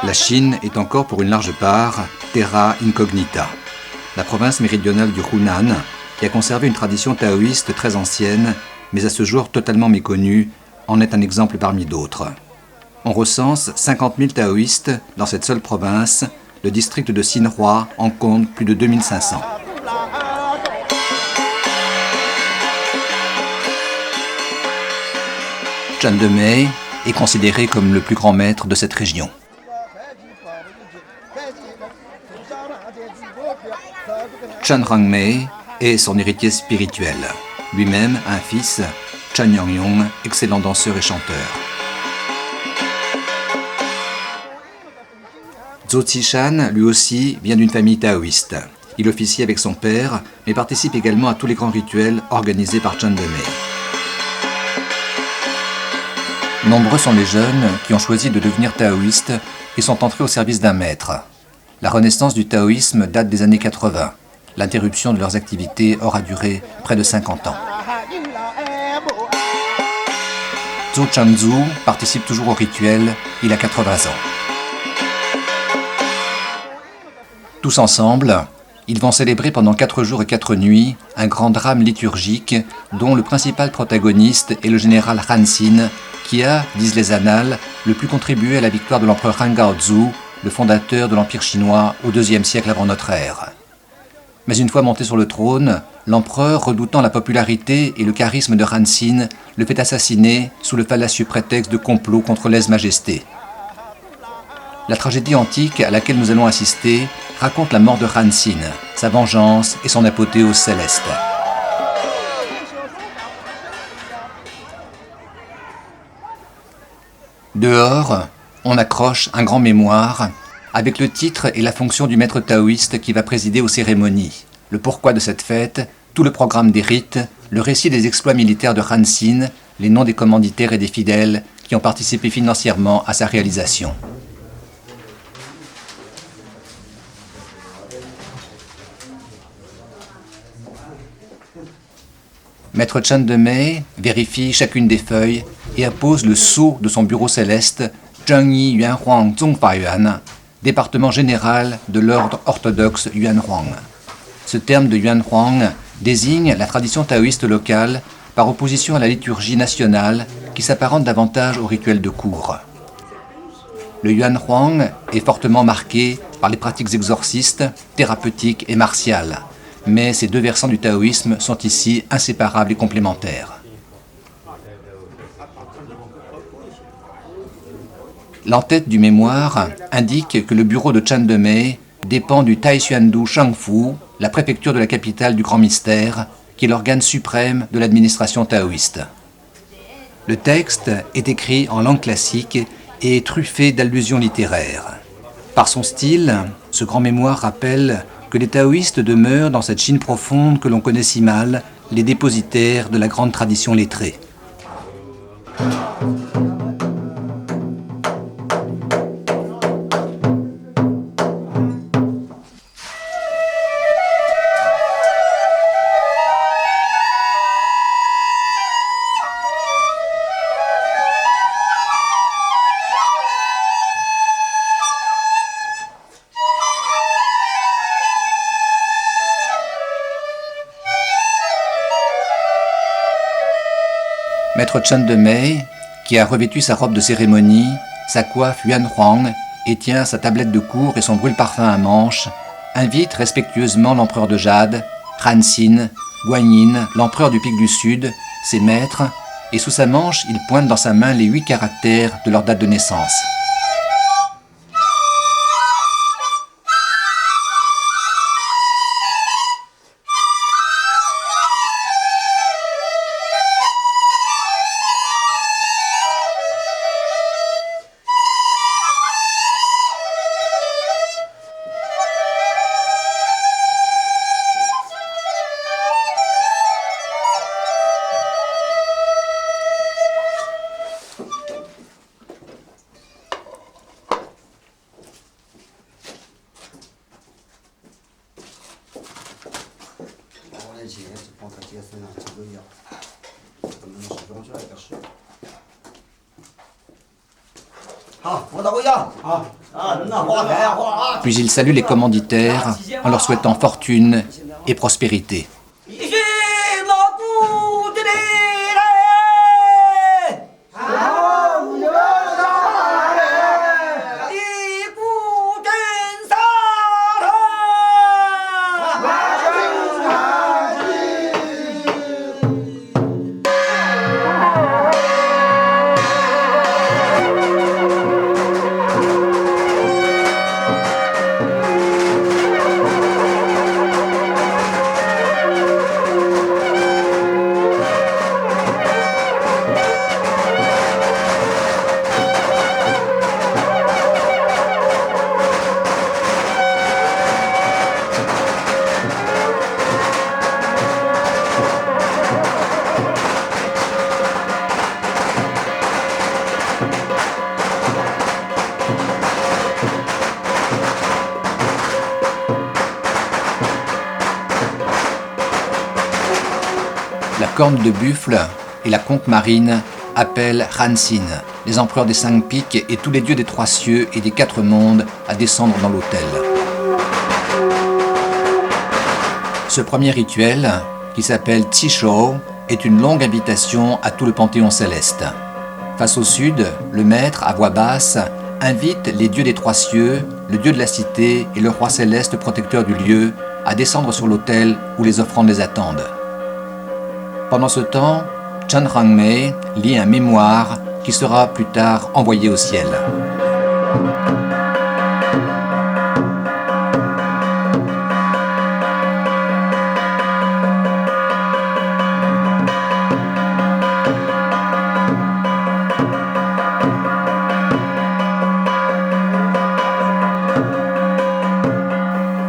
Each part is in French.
La Chine est encore pour une large part terra incognita. La province méridionale du Hunan, qui a conservé une tradition taoïste très ancienne, mais à ce jour totalement méconnue, en est un exemple parmi d'autres. On recense 50 000 taoïstes dans cette seule province. Le district de Xinhua en compte plus de 2500. Chan Demei est considéré comme le plus grand maître de cette région. Chan Rangmei est son héritier spirituel. Lui-même un fils, Chan Yangyong, excellent danseur et chanteur. Zhou Zishan, lui aussi, vient d'une famille taoïste. Il officie avec son père, mais participe également à tous les grands rituels organisés par Chan Demei. Nombreux sont les jeunes qui ont choisi de devenir taoïstes et sont entrés au service d'un maître. La renaissance du taoïsme date des années 80. L'interruption de leurs activités aura duré près de 50 ans. Zhou Chanzu participe toujours au rituel, il a 80 ans. Tous ensemble, ils vont célébrer pendant 4 jours et 4 nuits un grand drame liturgique dont le principal protagoniste est le général Han Xin, qui a, disent les annales, le plus contribué à la victoire de l'empereur Han Gaozu, le fondateur de l'Empire chinois au IIe siècle avant notre ère. Mais une fois monté sur le trône, l'empereur, redoutant la popularité et le charisme de Han Xin, le fait assassiner sous le fallacieux prétexte de complot contre lèse-majesté. La tragédie antique à laquelle nous allons assister raconte la mort de Han Xin, sa vengeance et son apothéose céleste. Dehors, on accroche un grand mémoire avec le titre et la fonction du maître taoïste qui va présider aux cérémonies, le pourquoi de cette fête, tout le programme des rites, le récit des exploits militaires de Han Xin, les noms des commanditaires et des fidèles qui ont participé financièrement à sa réalisation. Maître Chan Demei vérifie chacune des feuilles et appose le sceau de son bureau céleste Zhengyi Yuanhuang Zongfa Yuan, département général de l'ordre orthodoxe Yuanhuang. Ce terme de Yuanhuang désigne la tradition taoïste locale par opposition à la liturgie nationale qui s'apparente davantage au rituel de cour. Le Yuanhuang est fortement marqué par les pratiques exorcistes, thérapeutiques et martiales, mais ces deux versants du taoïsme sont ici inséparables et complémentaires. L'entête du mémoire indique que le bureau de Chan Demei dépend du Taixuandu Shangfu, la préfecture de la capitale du Grand Mystère, qui est l'organe suprême de l'administration taoïste. Le texte est écrit en langue classique et est truffé d'allusions littéraires. Par son style, ce grand mémoire rappelle que les taoïstes demeurent dans cette Chine profonde que l'on connaît si mal, les dépositaires de la grande tradition lettrée. Maître Chan Demei, qui a revêtu sa robe de cérémonie, sa coiffe Yuanhuang et tient sa tablette de cour et son brûle-parfum à manche, invite respectueusement l'empereur de Jade, Han Xin, Guanyin, l'empereur du Pic du Sud, ses maîtres, et sous sa manche, il pointe dans sa main les 8 caractères de leur date de naissance. Puis il salue les commanditaires en leur souhaitant fortune et prospérité. La corne de buffle et la conque marine appellent Hansin, les empereurs des 5 pics et tous les dieux des 3 cieux et des 4 mondes à descendre dans l'autel. Ce premier rituel, qui s'appelle Tshishou, est une longue invitation à tout le panthéon céleste. Face au sud, le maître, à voix basse, invite les dieux des 3 cieux, le dieu de la cité et le roi céleste protecteur du lieu à descendre sur l'autel où les offrandes les attendent. Pendant ce temps, Chan Rangmei lit un mémoire qui sera plus tard envoyé au ciel.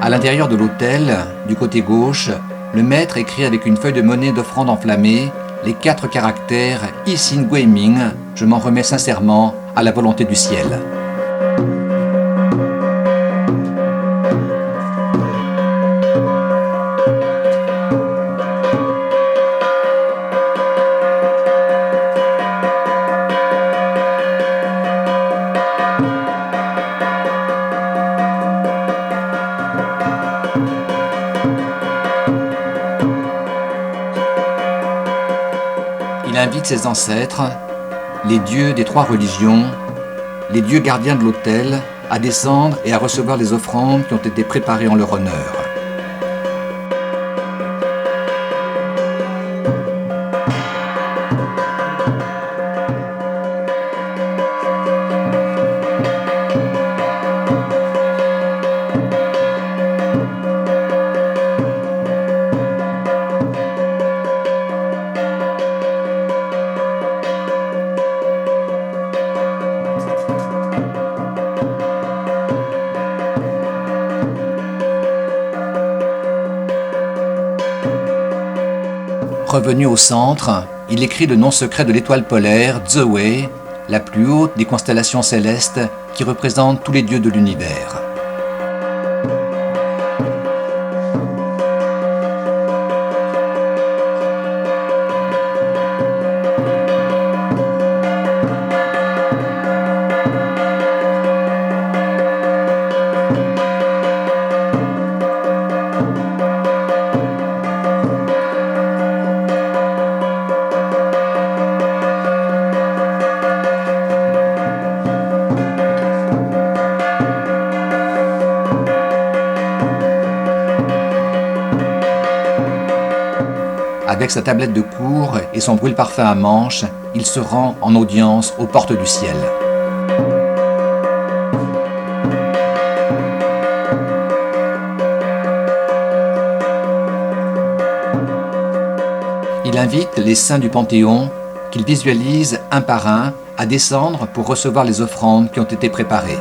À l'intérieur de l'autel, du côté gauche, le maître écrit avec une feuille de monnaie d'offrande enflammée les 4 caractères Isin Guiming, je m'en remets sincèrement à la volonté du ciel. Il invite ses ancêtres, les dieux des 3 religions, les dieux gardiens de l'autel, à descendre et à recevoir les offrandes qui ont été préparées en leur honneur. Revenu au centre, il écrit le nom secret de l'étoile polaire, Zway, la plus haute des constellations célestes qui représente tous les dieux de l'univers. Avec sa tablette de cour et son brûle-parfum à manche, il se rend en audience aux portes du ciel. Il invite les saints du Panthéon, qu'il visualise un par un, à descendre pour recevoir les offrandes qui ont été préparées.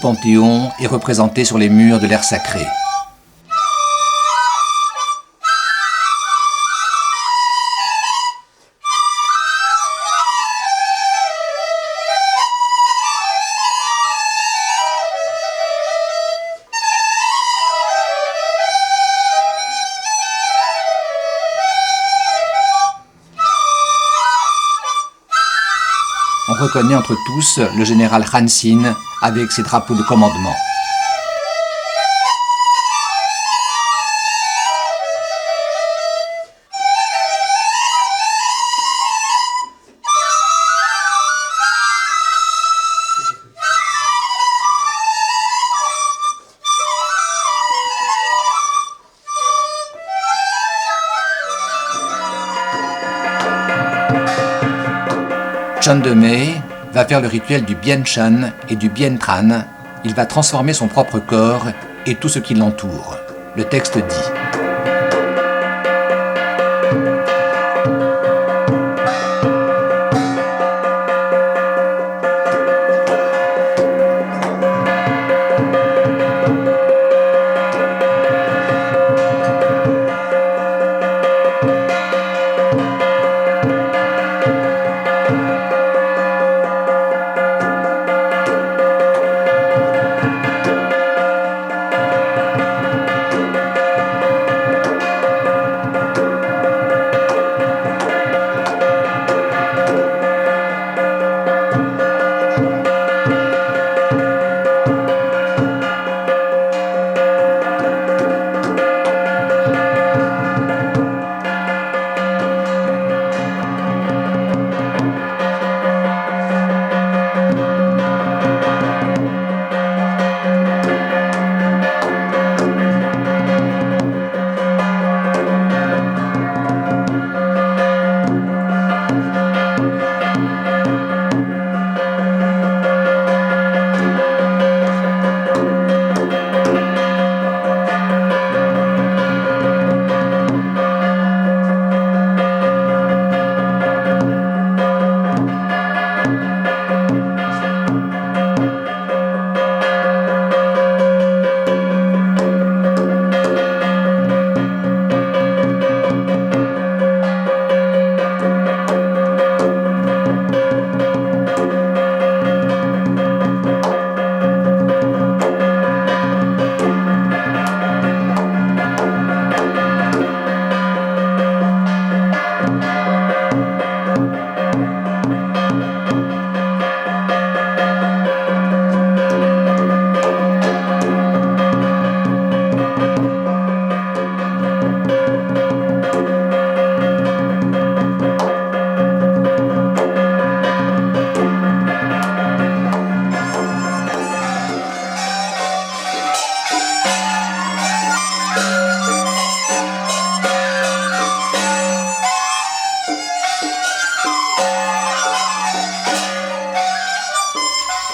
Panthéon est représenté sur les murs de l'aire sacrée. On reconnaît entre tous le général Hansin avec ses drapeaux de commandement. Chan Demei va faire le rituel du Bien Chan et du Bien Tran. Il va transformer son propre corps et tout ce qui l'entoure. Le texte dit: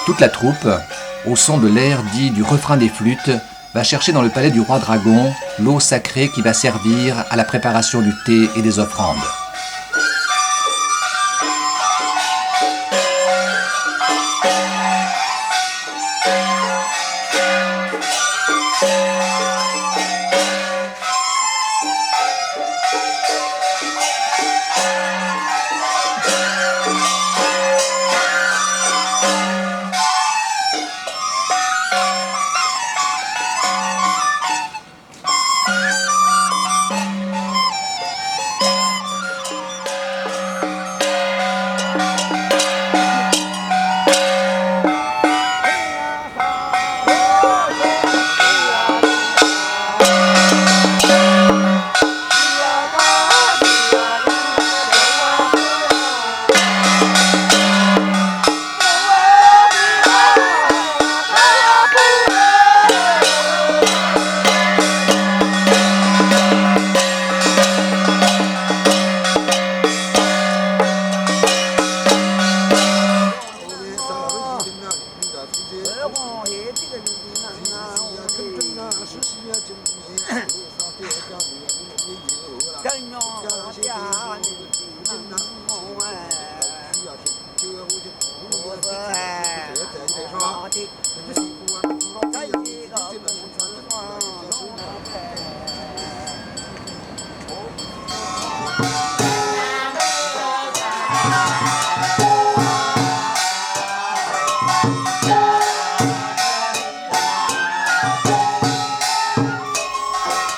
Toute la troupe, au son de l'air dit du refrain des flûtes, va chercher dans le palais du roi dragon l'eau sacrée qui va servir à la préparation du thé et des offrandes. Hãy subscribe cho kênh Ghiền Mì Gõ để không bỏ lỡ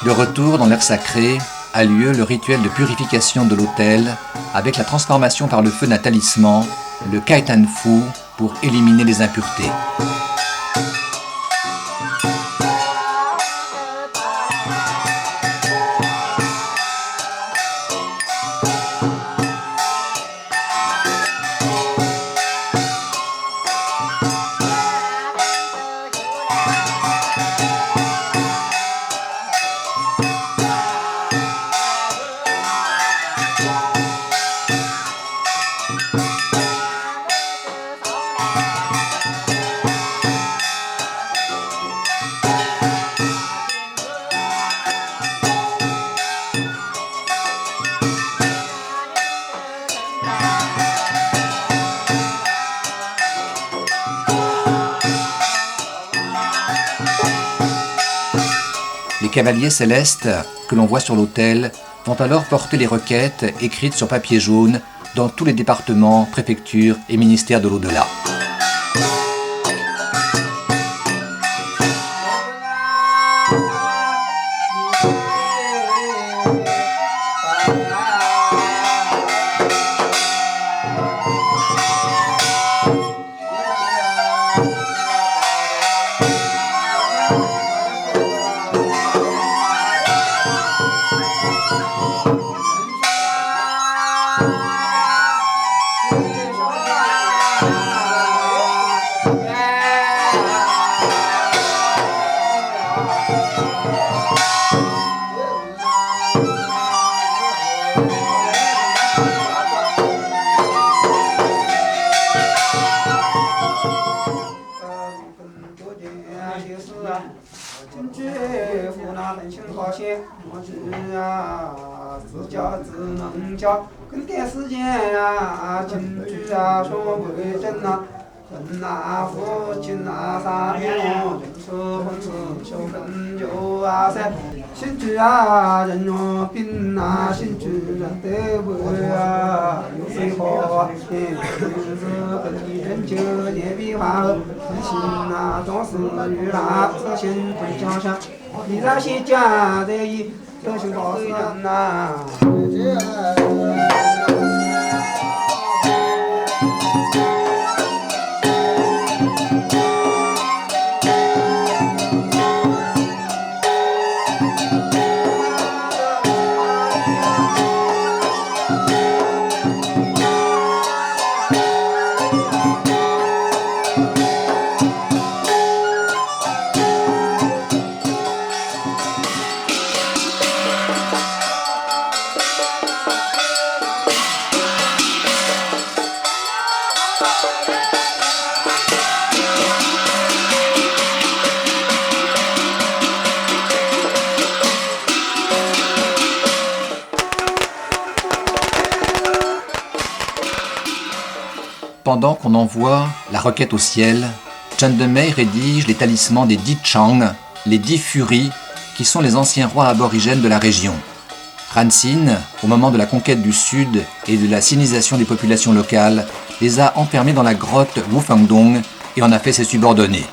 De retour dans l'air sacré, a lieu le rituel de purification de l'autel avec la transformation par le feu d'un talisman, le Kaitanfu, pour éliminer les impuretés. Les cavaliers célestes que l'on voit sur l'autel vont alors porter les requêtes écrites sur papier jaune dans tous les départements, préfectures et ministères de l'au-delà. Pendant qu'on envoie la requête au ciel, Chandemei rédige les talismans des 10 Chang, les 10 furies, qui sont les anciens rois aborigènes de la région. Ransin, au moment de la conquête du sud et de la sinisation des populations locales, les a enfermés dans la grotte Wufangdong et en a fait ses subordonnés.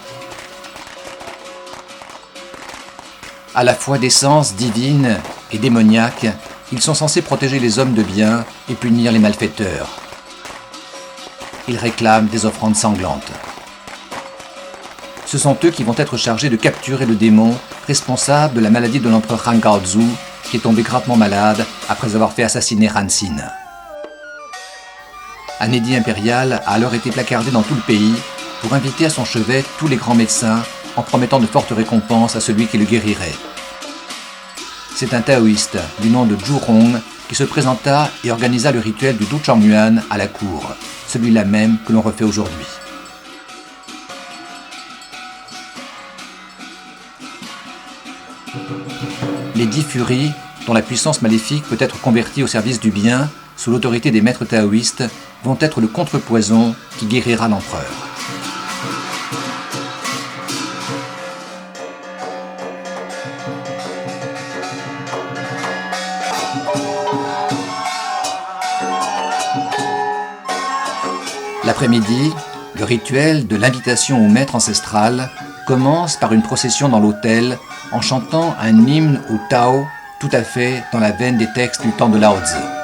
À la fois d'essence divine et démoniaque, ils sont censés protéger les hommes de bien et punir les malfaiteurs. Ils réclament des offrandes sanglantes. Ce sont eux qui vont être chargés de capturer le démon responsable de la maladie de l'empereur Han Gaozu, qui est tombé gravement malade après avoir fait assassiner Ransin. Un édit impérial a alors été placardé dans tout le pays pour inviter à son chevet tous les grands médecins en promettant de fortes récompenses à celui qui le guérirait. C'est un taoïste du nom de Zhu Rong qui se présenta et organisa le rituel du Duchongyuan à la cour, celui-là même que l'on refait aujourd'hui. Les 10 furies, dont la puissance maléfique peut être convertie au service du bien, sous l'autorité des maîtres taoïstes, vont être le contrepoison qui guérira l'empereur. L'après-midi, le rituel de l'invitation au maître ancestral commence par une procession dans l'autel en chantant un hymne au Tao tout à fait dans la veine des textes du temps de Lao Tzu.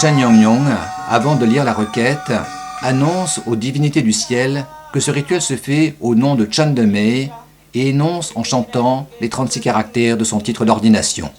Chen Yongyong, avant de lire la requête, annonce aux divinités du ciel que ce rituel se fait au nom de Chen Demei et énonce en chantant les 36 caractères de son titre d'ordination.